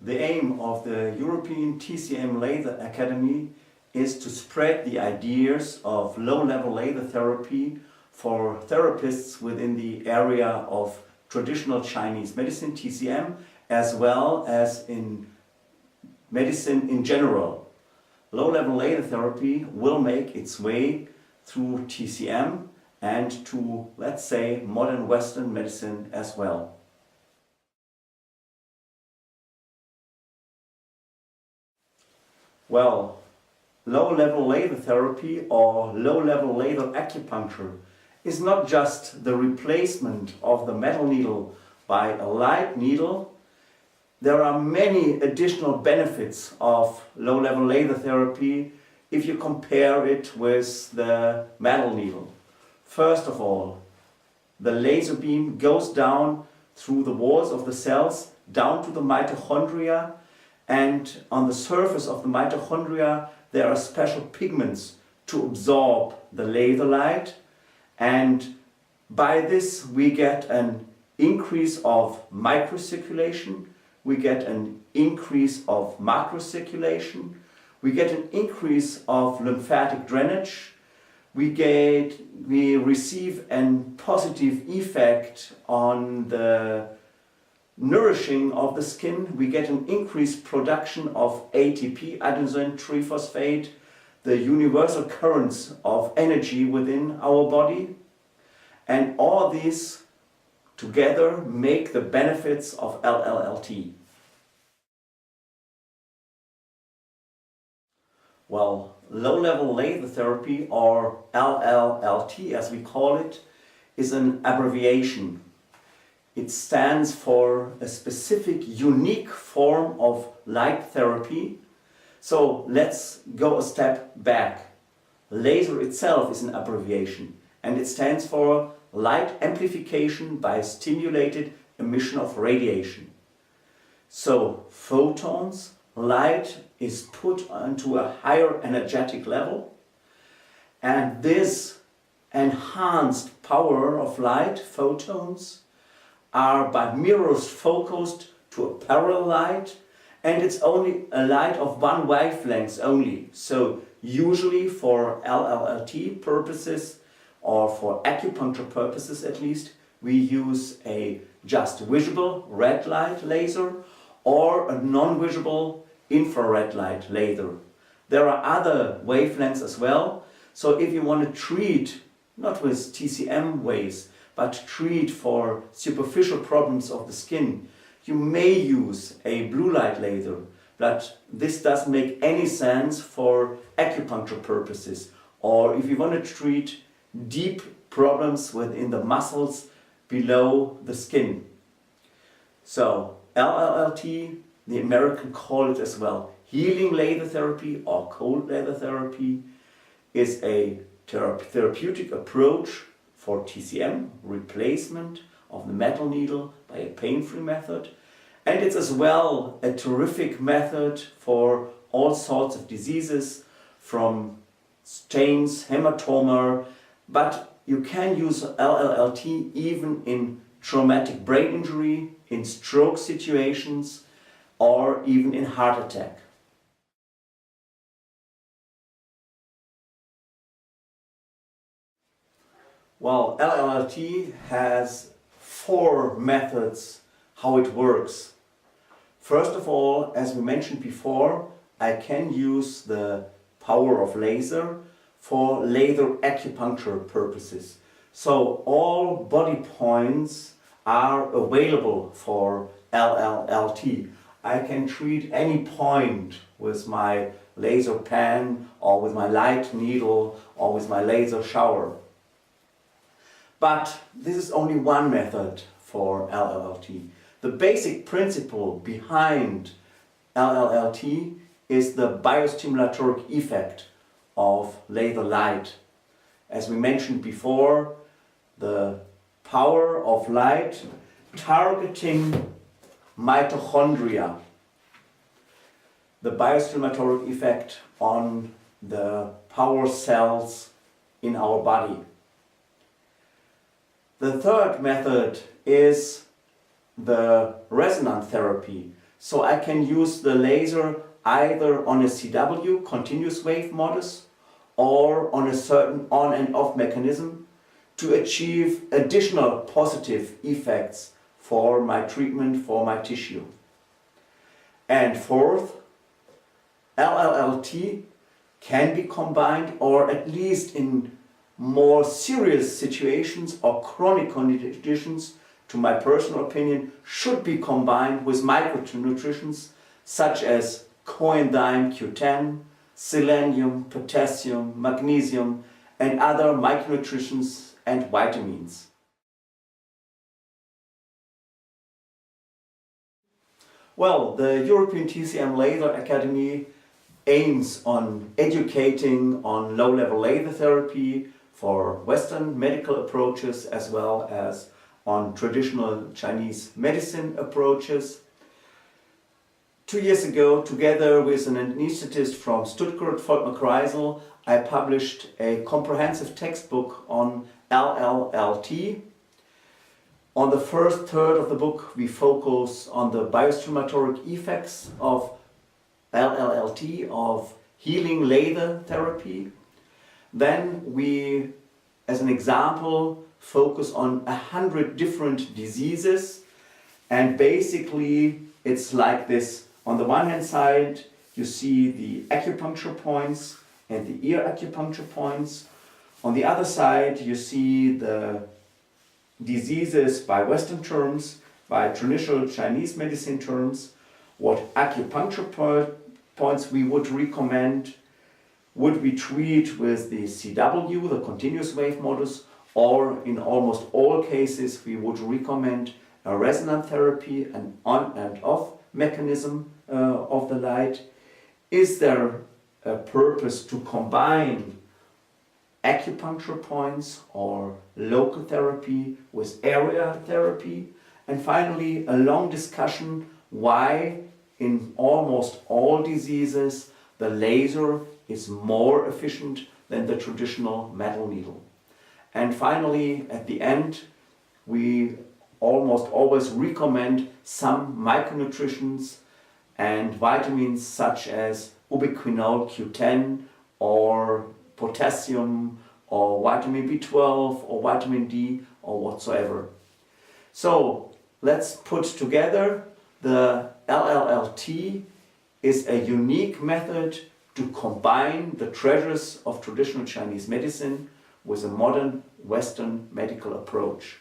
The aim of the European TCM Laser Academy is to spread the ideas of low-level laser therapy for therapists within the area of traditional Chinese medicine, TCM, as well as in medicine in general. Low-level laser therapy will make its way through TCM and to, let's say, modern Western medicine as well. Well, low-level laser therapy or low-level laser acupuncture is not just the replacement of the metal needle by a light needle. There are many additional benefits of low-level laser therapy if you compare it with the metal needle. First of all, the laser beam goes down through the walls of the cells, down to the mitochondria, and on the surface of the mitochondria there are special pigments to absorb the laser light, and by this we get an increase of microcirculation, we get an increase of macrocirculation, we get an increase of lymphatic drainage, we receive a positive effect on the nourishing of the skin, we get an increased production of ATP, adenosine triphosphate, the universal currents of energy within our body, and all these together make the benefits of LLLT. Well, low-level laser therapy, or LLLT as we call it, is an abbreviation. It stands for a specific, unique form of light therapy. So let's go a step back. Laser itself is an abbreviation, and it stands for light amplification by stimulated emission of radiation. So photons, light is put onto a higher energetic level, and this enhanced power of light, photons, are by mirrors focused to a parallel light, and it's only a light of one wavelength only. So usually for LLLT purposes, or for acupuncture purposes at least, we use a just visible red light laser or a non-visible infrared light laser. There are other wavelengths as well, so if you want to treat, not with TCM waves, but treat for superficial problems of the skin, you may use a blue light laser, but this doesn't make any sense for acupuncture purposes, or if you want to treat deep problems within the muscles below the skin. So LLLT, the Americans call it as well healing laser therapy or cold laser therapy, is a therapeutic approach for TCM, replacement of the metal needle by a pain-free method, and it's as well a terrific method for all sorts of diseases, from stains, hematoma, but you can use LLLT even in traumatic brain injury, in stroke situations, or even in heart attack. Well, LLLT has 4 methods how it works. First of all, as we mentioned before, I can use the power of laser for laser acupuncture purposes. So all body points are available for LLLT. I can treat any point with my laser pen or with my light needle or with my laser shower. But this is only one method for LLLT. The basic principle behind LLLT is the biostimulatory effect of laser light. As we mentioned before, the power of light targeting mitochondria, the biostimulatory effect on the power cells in our body. The third method is the resonance therapy. So I can use the laser either on a CW, continuous wave modus, or on a certain on and off mechanism to achieve additional positive effects for my treatment, for my tissue. And fourth, LLLT can be combined, or at least in more serious situations or chronic conditions, to my personal opinion, should be combined with micronutrients such as coenzyme Q10, selenium, potassium, magnesium, and other micronutrients and vitamins. Well, the European TCM Laser Academy aims on educating on low-level laser therapy for Western medical approaches as well as on traditional Chinese medicine approaches. 2 years ago, together with an anesthetist from Stuttgart, Volkmar Kreisel, I published a comprehensive textbook on LLLT. On the first third of the book, we focus on the biostimulatory effects of LLLT, of healing laser therapy. Then we, as an example, focus on 100 different diseases, and basically it's like this. On the one hand side, you see the acupuncture points and the ear acupuncture points. On the other side, you see the diseases by Western terms, by traditional Chinese medicine terms, what acupuncture points we would recommend. Would we treat with the CW, the continuous wave modus, or in almost all cases we would recommend a resonant therapy, an on and off mechanism of the light? Is there a purpose to combine acupuncture points or local therapy with area therapy? And finally, a long discussion why in almost all diseases the laser is more efficient than the traditional metal needle. And finally, at the end, we almost always recommend some micronutrients and vitamins such as ubiquinol Q10 or potassium or vitamin B12 or vitamin D or whatsoever. So let's put together. The LLLT is a unique method to combine the treasures of traditional Chinese medicine with a modern Western medical approach.